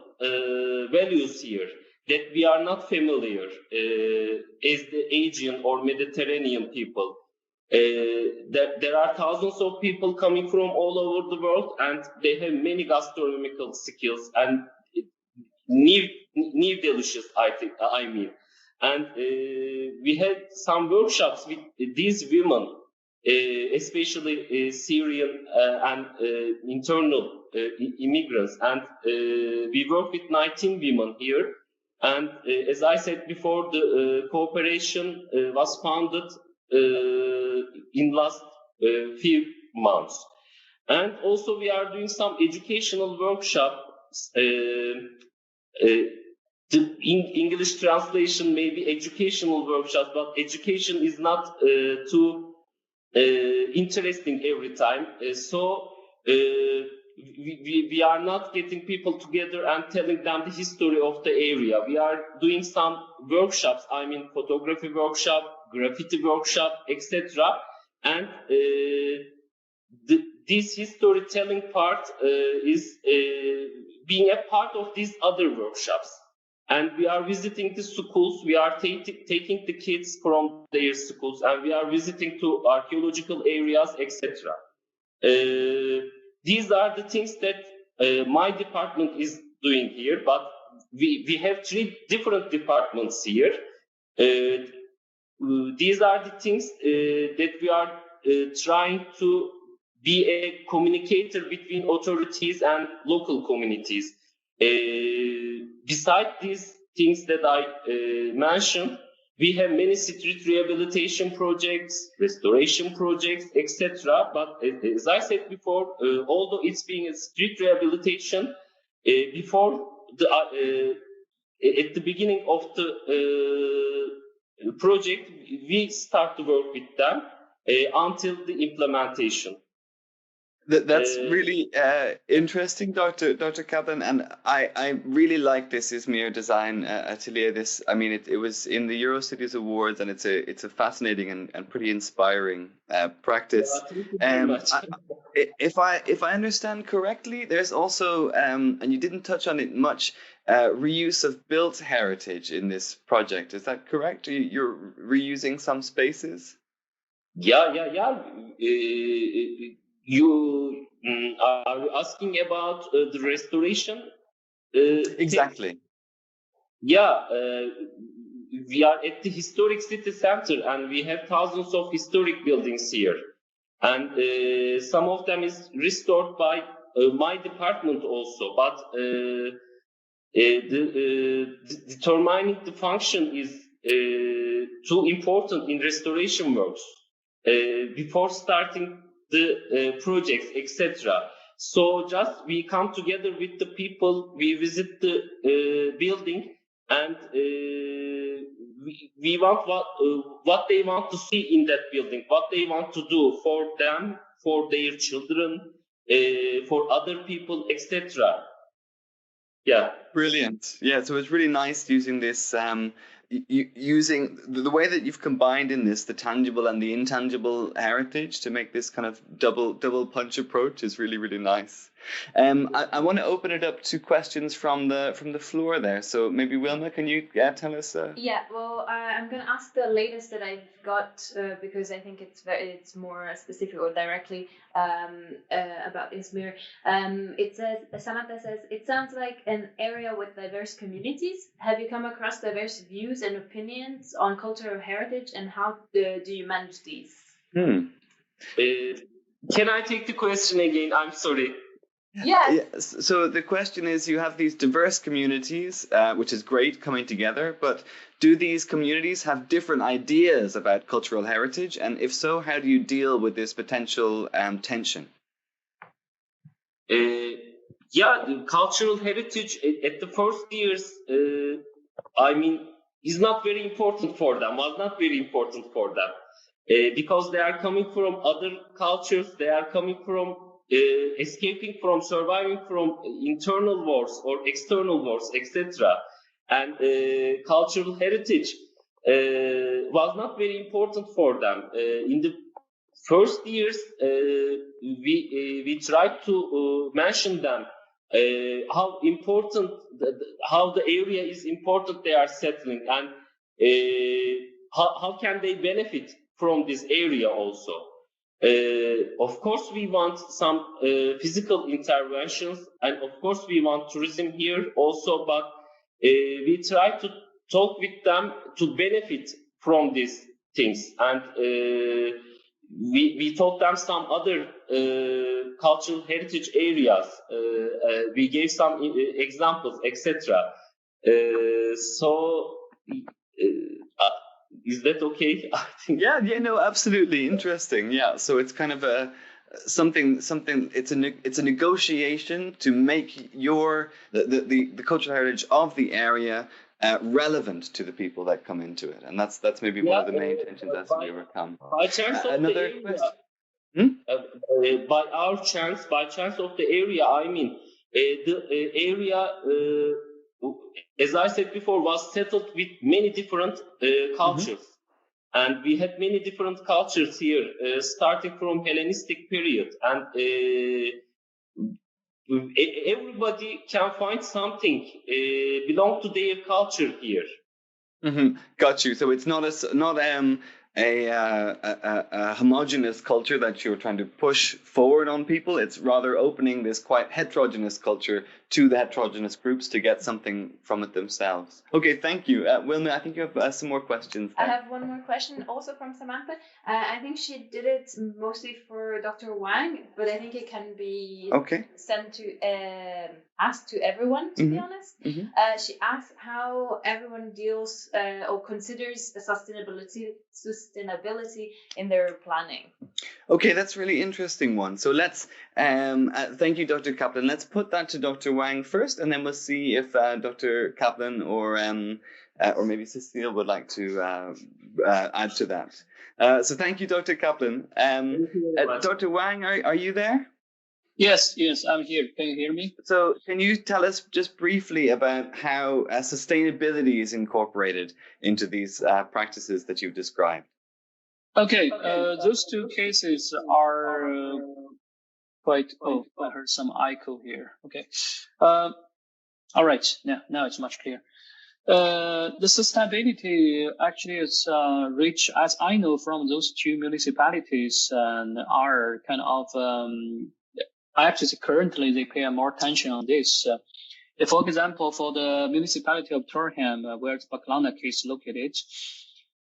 values here that we are not familiar as the Asian or Mediterranean people. There are thousands of people coming from all over the world, and they have many gastronomical skills and new delicious, I mean. And we had some workshops with these women, especially Syrian and internal immigrants. And we work with 19 women here. And as I said before, the cooperation was founded in last few months. And also we are doing some educational workshops in English translation may be educational workshops, but education is not too interesting every time. So we are not getting people together and telling them the history of the area. We are doing some workshops, I mean photography workshop, graffiti workshop, etc. And this storytelling part is being a part of these other workshops. And we are visiting the schools, we are taking the kids from their schools, and we are visiting to archaeological areas, etc. These are the things that my department is doing here, but we have 3 different departments here. These are the things that we are trying to be a communicator between authorities and local communities. Besides these things that I mentioned, we have many street rehabilitation projects, restoration projects, etc. But as I said before, although it's being a street rehabilitation, before the at the beginning of the project, we start to work with them until the implementation. That's really interesting, Dr. Kaplan, and I really like this Izmir Design Atelier. This, I mean, it was in the Eurocities Awards, and it's a fascinating and pretty inspiring practice. If I understand correctly, there's also and you didn't touch on it much, reuse of built heritage in this project. Is that correct? You're reusing some spaces? Yeah. You are asking about the restoration? Exactly. Yeah, we are at the historic city center, and we have thousands of historic buildings here. And some of them is restored by my department also. But determining the function is too important in restoration works before starting the projects, etc. So just we come together with the people, we visit the building, and we want what they want to see in that building, what they want to do for them, for their children, for other people, etc. Yeah. Brilliant. Yeah, so it's really nice using this, using the way that you've combined in this, the tangible and the intangible heritage to make this kind of double punch approach is really, really nice. I want to open it up to questions from the floor there. So maybe Wilma, can you tell us? Yeah, well, I'm going to ask the latest that I've got because I think it's more specific or directly about Izmir. It says, Samantha says, it sounds like an area with diverse communities. Have you come across diverse views and opinions on cultural heritage, and how do you manage these? Can I take the question again? I'm sorry. Yeah. So the question is, you have these diverse communities, which is great, coming together, but do these communities have different ideas about cultural heritage? And if so, how do you deal with this potential tension? The cultural heritage at the first years, I mean, is not very important for them, was not very important for them. Because they are coming from other cultures, they are coming from escaping from, surviving from internal wars or external wars, etc. And cultural heritage was not very important for them. In the first years, we tried to mention them how important, how the area is important they are settling, and how can they benefit from this area also. Of course, we want some physical interventions, and of course, we want tourism here also, but we try to talk with them to benefit from these things. And we taught them some other cultural heritage areas. We gave some examples, etc. Is that okay? I think. Yeah, no, absolutely interesting. Yeah, so it's kind of something. It's a negotiation to make the cultural heritage of the area relevant to the people that come into it, and that's maybe one of the main tensions as we overcome. By chance of Another the area, question. by chance of the area, I mean the area, as I said before, was settled with many different cultures. And we had many different cultures here, starting from Hellenistic period. And everybody can find something belong to their culture here. Got you. So it's not a homogeneous culture that you're trying to push forward on people. It's rather opening this quite heterogeneous culture to the heterogeneous groups to get something from it themselves. Okay, thank you. Wilma, I think you have some more questions there. I have one more question also from Samantha. I think she did it mostly for Dr. Wang, but I think it can be sent to asked to everyone, to be honest. She asked how everyone deals or considers the sustainability in their planning. Okay, that's a really interesting one. So let's thank you, Dr. Kaplan. Let's put that to Dr. Wang first, and then we'll see if Dr. Kaplan or maybe Cecile would like to add to that. So thank you, Dr. Kaplan. Dr. Wang, are you there? Yes, I'm here. Can you hear me? So can you tell us just briefly about how sustainability is incorporated into these practices that you've described? Okay, those two cases are quite. Oh, I heard some echo here. Okay, all right. Now it's much clearer. The sustainability actually is rich, as I know from those two municipalities, and are kind of. Actually, currently they pay more attention on this. For example, for the municipality of Turham, where the Baklana case is located,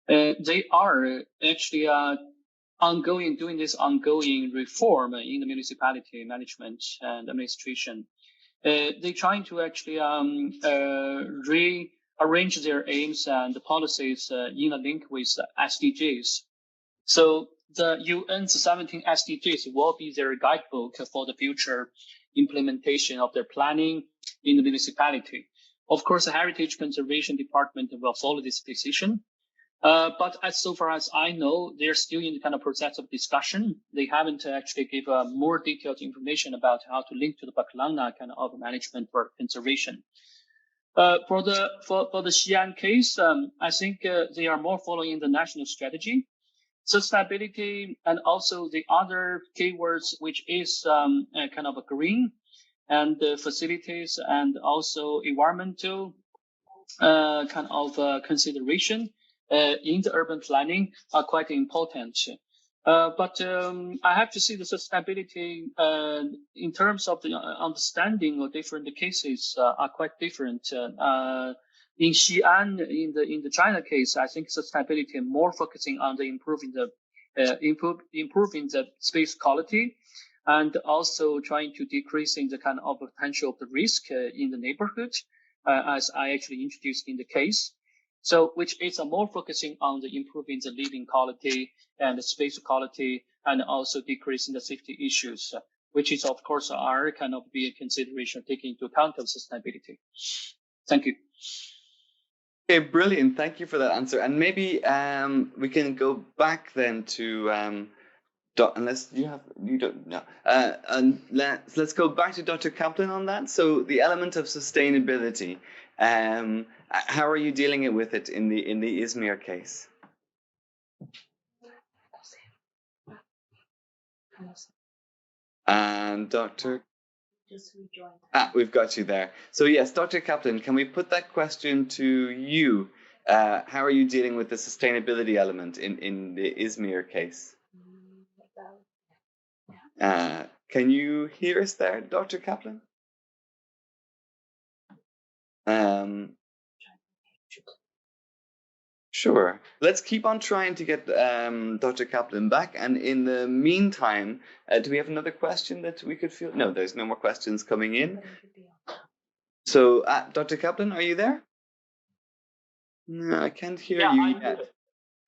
they are actually doing this ongoing reform in the municipality management and administration. They're trying to actually rearrange their aims and the policies in a link with SDGs. So the UN's 17 SDGs will be their guidebook for the future implementation of their planning in the municipality. Of course, the Heritage Conservation Department will follow this decision. But so far as I know, they're still in the kind of process of discussion. They haven't actually given more detailed information about how to link to the Baklana kind of management for conservation. For the Xi'an case, I think they are more following the national strategy. Sustainability and also the other keywords, which is kind of a green and facilities and also environmental kind of consideration in the urban planning are quite important. But I have to see the sustainability in terms of the understanding of different cases are quite different. In Xi'an, in the China case, I think sustainability more focusing on the improving the space quality, and also trying to decreasing the kind of potential of the risk in the neighborhood, as I actually introduced in the case. So, which is more focusing on the improving the living quality and the space quality, and also decreasing the safety issues, which is of course are kind of be a consideration taking into account of sustainability. Thank you. Okay, brilliant. Thank you for that answer. And maybe we can go back then to unless you don't know. And let's go back to Dr. Kaplan on that. So the element of sustainability. How are you dealing with it in the Izmir case? And Dr. Just rejoined. We've got you there. So yes, Dr. Kaplan, can we put that question to you? How are you dealing with the sustainability element in the Izmir case? Can you hear us there, Dr. Kaplan? Sure. Let's keep on trying to get Dr. Kaplan back. And in the meantime, do we have another question that we could field? No, there's no more questions coming in. So, Dr. Kaplan, are you there? No, I can't hear you yet.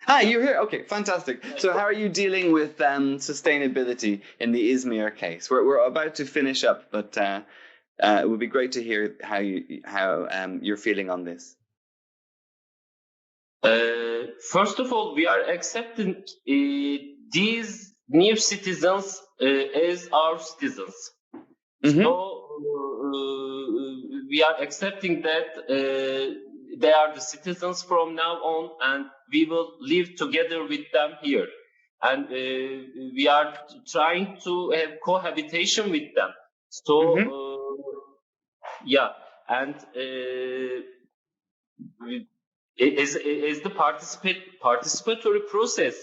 Hi, you're here. Okay, fantastic. So, how are you dealing with sustainability in the Izmir case? We're about to finish up, but it would be great to hear how you're feeling on this. First of all, we are accepting these new citizens as our citizens. Mm-hmm. So we are accepting that they are the citizens from now on, and we will live together with them here. And we are trying to have cohabitation with them. So yeah, and as the participatory process,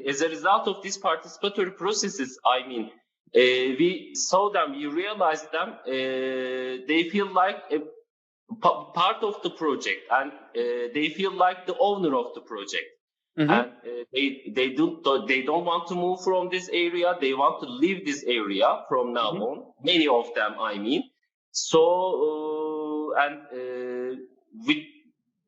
as a result of these participatory processes, I mean, we saw them, we realized them, they feel like a part of the project, and they feel like the owner of the project. Mm-hmm. And they don't want to move from this area. They want to leave this area from now on. Many of them, I mean. So with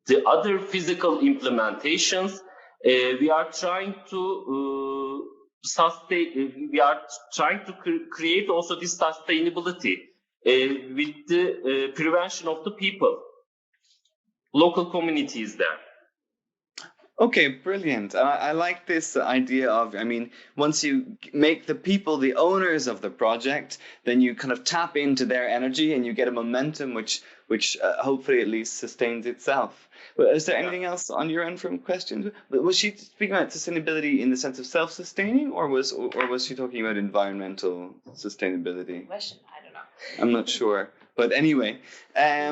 the other physical implementations, we are trying to sustain. We are trying to create also this sustainability with the prevention of the people, local communities there. Okay, brilliant. I like this idea of, I mean, once you make the people the owners of the project, then you kind of tap into their energy and you get a momentum which hopefully at least sustains itself. But is there anything else on your end from questions? Was she speaking about sustainability in the sense of self-sustaining, or was she talking about environmental sustainability? Question, I don't know. I'm not sure. But anyway, I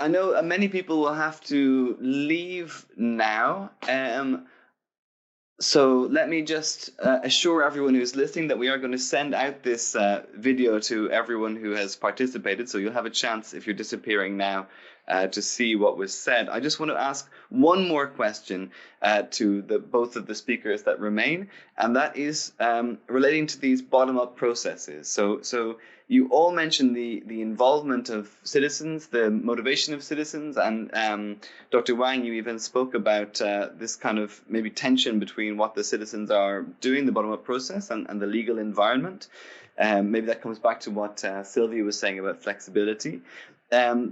know many people will have to leave now. So let me just assure everyone who's listening that we are going to send out this video to everyone who has participated. So you'll have a chance, if you're disappearing now, to see what was said. I just want to ask one more question to both of the speakers that remain, and that is relating to these bottom-up processes. So you all mentioned the involvement of citizens, the motivation of citizens, and Dr. Wang, you even spoke about this kind of maybe tension between what the citizens are doing, the bottom-up process, and the legal environment. Maybe that comes back to what Sylvia was saying about flexibility.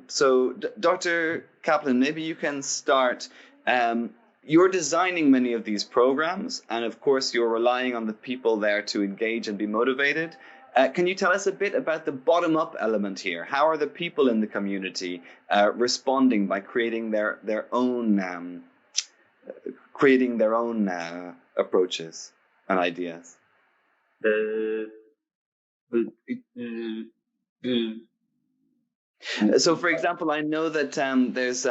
So, Dr. Kaplan, maybe you can start. You're designing many of these programs, and of course, you're relying on the people there to engage and be motivated. Can you tell us a bit about the bottom-up element here? How are the people in the community responding by creating their own approaches and ideas? So, for example, I know that there's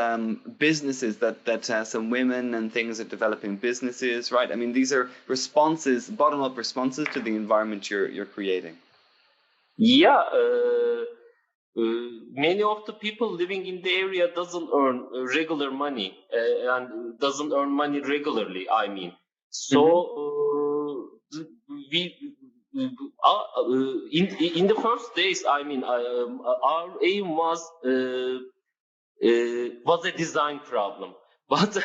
businesses that some women and things are developing businesses, right? I mean, these are responses, bottom-up responses to the environment you're creating. Yeah, many of the people living in the area doesn't earn regular money and doesn't earn money regularly. I mean, so in the first days, I mean, our aim was a design problem, but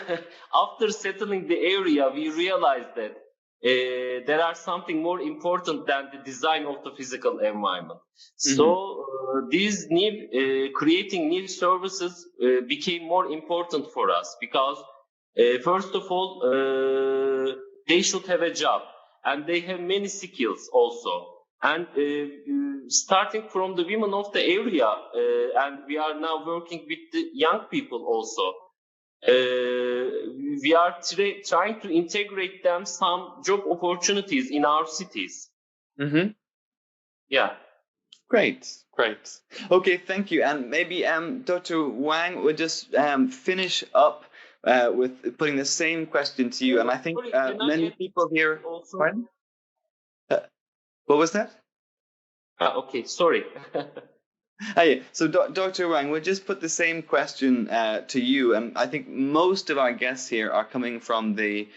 after settling the area, we realized that there are something more important than the design of the physical environment. So these new creating new services became more important for us because first of all they should have a job and they have many skills also. And starting from the women of the area, and we are now working with the young people also. We are trying to integrate them some job opportunities in our cities. Yeah. Great. Okay, thank you. And maybe Dr. Wang would just finish up with putting the same question to you. And I think many people here. Also? Pardon? What was that? Okay, sorry. Hey, so Dr. Wang, we'll just put the same question to you. And I think most of our guests here are coming from the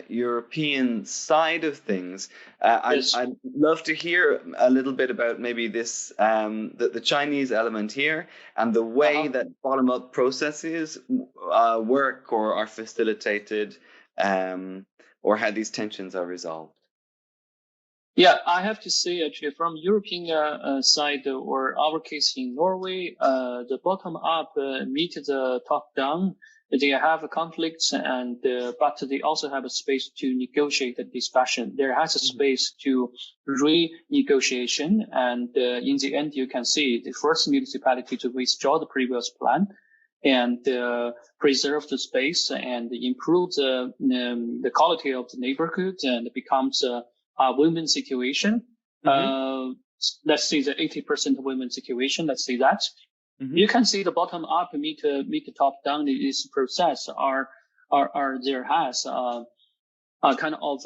European side of things. Yes. I'd love to hear a little bit about maybe this, the Chinese element here and the way that bottom-up processes work or are facilitated, or how these tensions are resolved. Yeah, I have to say actually from European side or our case in Norway, the bottom up meet the top down. They have a conflict and but they also have a space to negotiate the discussion. There has a space to renegotiation, and in the end, you can see the first municipality to withdraw the previous plan and preserve the space and improve the quality of the neighborhood, and it becomes a women situation. Let's say the 80% women situation. Let's say that. You can see the bottom up meet the top down. This process are there has a kind of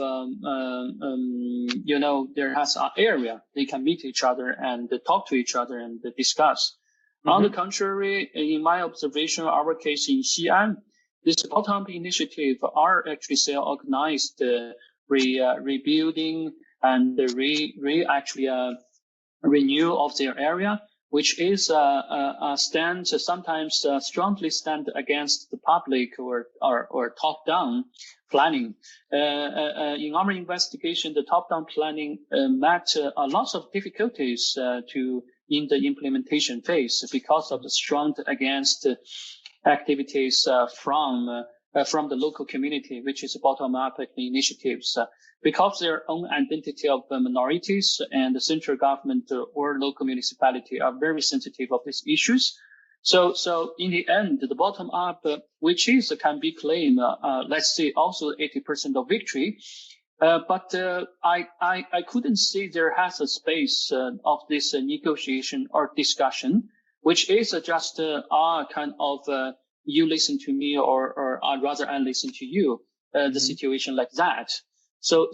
there has an area they can meet each other and talk to each other and discuss. On the contrary, in my observation, our case in Xi'an, this bottom-up initiative are actually self-organized, rebuilding and renew of their area, which is stand sometimes strongly stand against the public or top-down planning. In our investigation, the top-down planning met a lot of difficulties in the implementation phase because of the strong against activities from the local community, which is bottom-up initiatives, because their own identity of the minorities and the central government or local municipality are very sensitive of these issues. So in the end, the bottom-up, which is can be claimed, let's say also 80% of victory. But I couldn't see there has a space of this negotiation or discussion, which is just kind of you listen to me or I'd rather I listen to you, the situation like that. So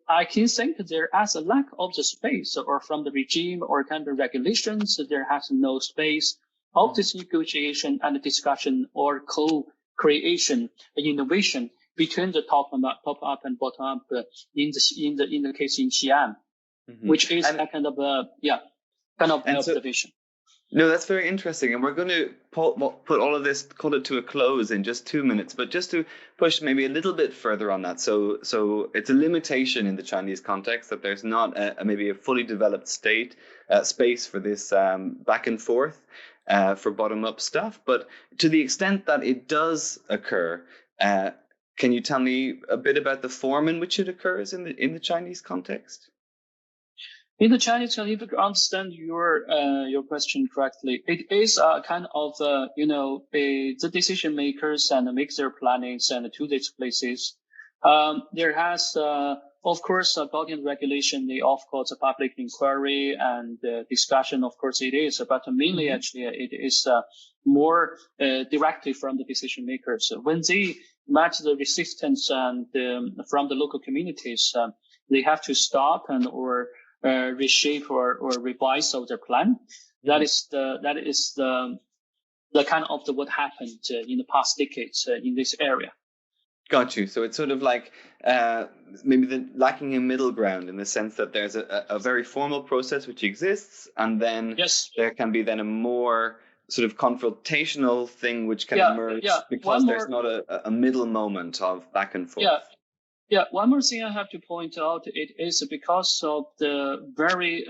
I can think there is a lack of the space or from the regime or kind of regulations, there has no space of this negotiation and discussion or co-creation, innovation between the top up and bottom up in the case in Xi'an, which is a kind of observation. No, that's very interesting. And we're going to put all of this, call it to a close in just 2 minutes, but just to push maybe a little bit further on that. So it's a limitation in the Chinese context that there's not maybe a fully developed space for this back and forth for bottom-up stuff. But to the extent that it does occur, can you tell me a bit about the form in which it occurs in the Chinese context? In the Chinese, if you understand your question correctly, it is a kind of the decision makers and make their plannings and to these places. There has of course about in regulation, they of course a public inquiry and discussion. Of course it is, but mainly actually it is more directly from the decision makers. When they match the resistance and from the local communities, they have to stop and or reshape or revise of their plan. That is the kind of what happened in the past decades in this area. Got you. So it's sort of like maybe lacking a middle ground in the sense that there's a very formal process which exists, and then there can be then a more sort of confrontational thing which can emerge because there's not a middle moment of back and forth. Yeah, one more thing I have to point out, it is because of the very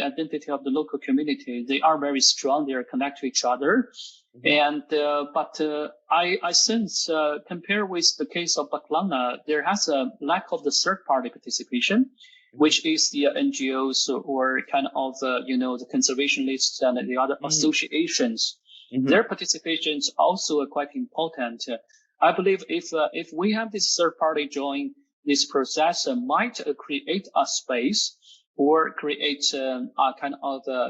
identity of the local community. They are very strong. They are connected to each other. And, but I sense, compare with the case of Baklana, there has a lack of the third party participation, which is the NGOs or kind of, the conservationists and the other associations. Their participation is also quite important. I believe if we have this third party join this process, might create a space or create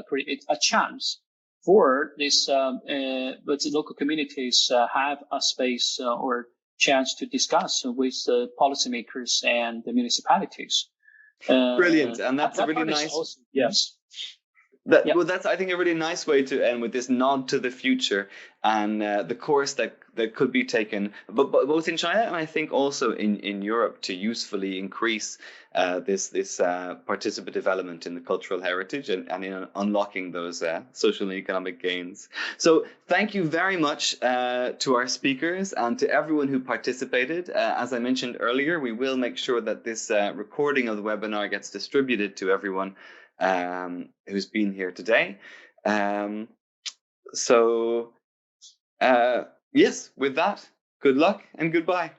create a chance for this, but the local communities have a space or chance to discuss with the policymakers and the municipalities. Brilliant, and that's a really nice. Also, yes. Well, that's, I think, a really nice way to end, with this nod to the future and the course that could be taken, but both in China and I think also in Europe, to usefully increase this participative element in the cultural heritage and in unlocking those social and economic gains. So thank you very much to our speakers and to everyone who participated. As I mentioned earlier, we will make sure that this recording of the webinar gets distributed to everyone who's been here today. Yes, with that, good luck and goodbye.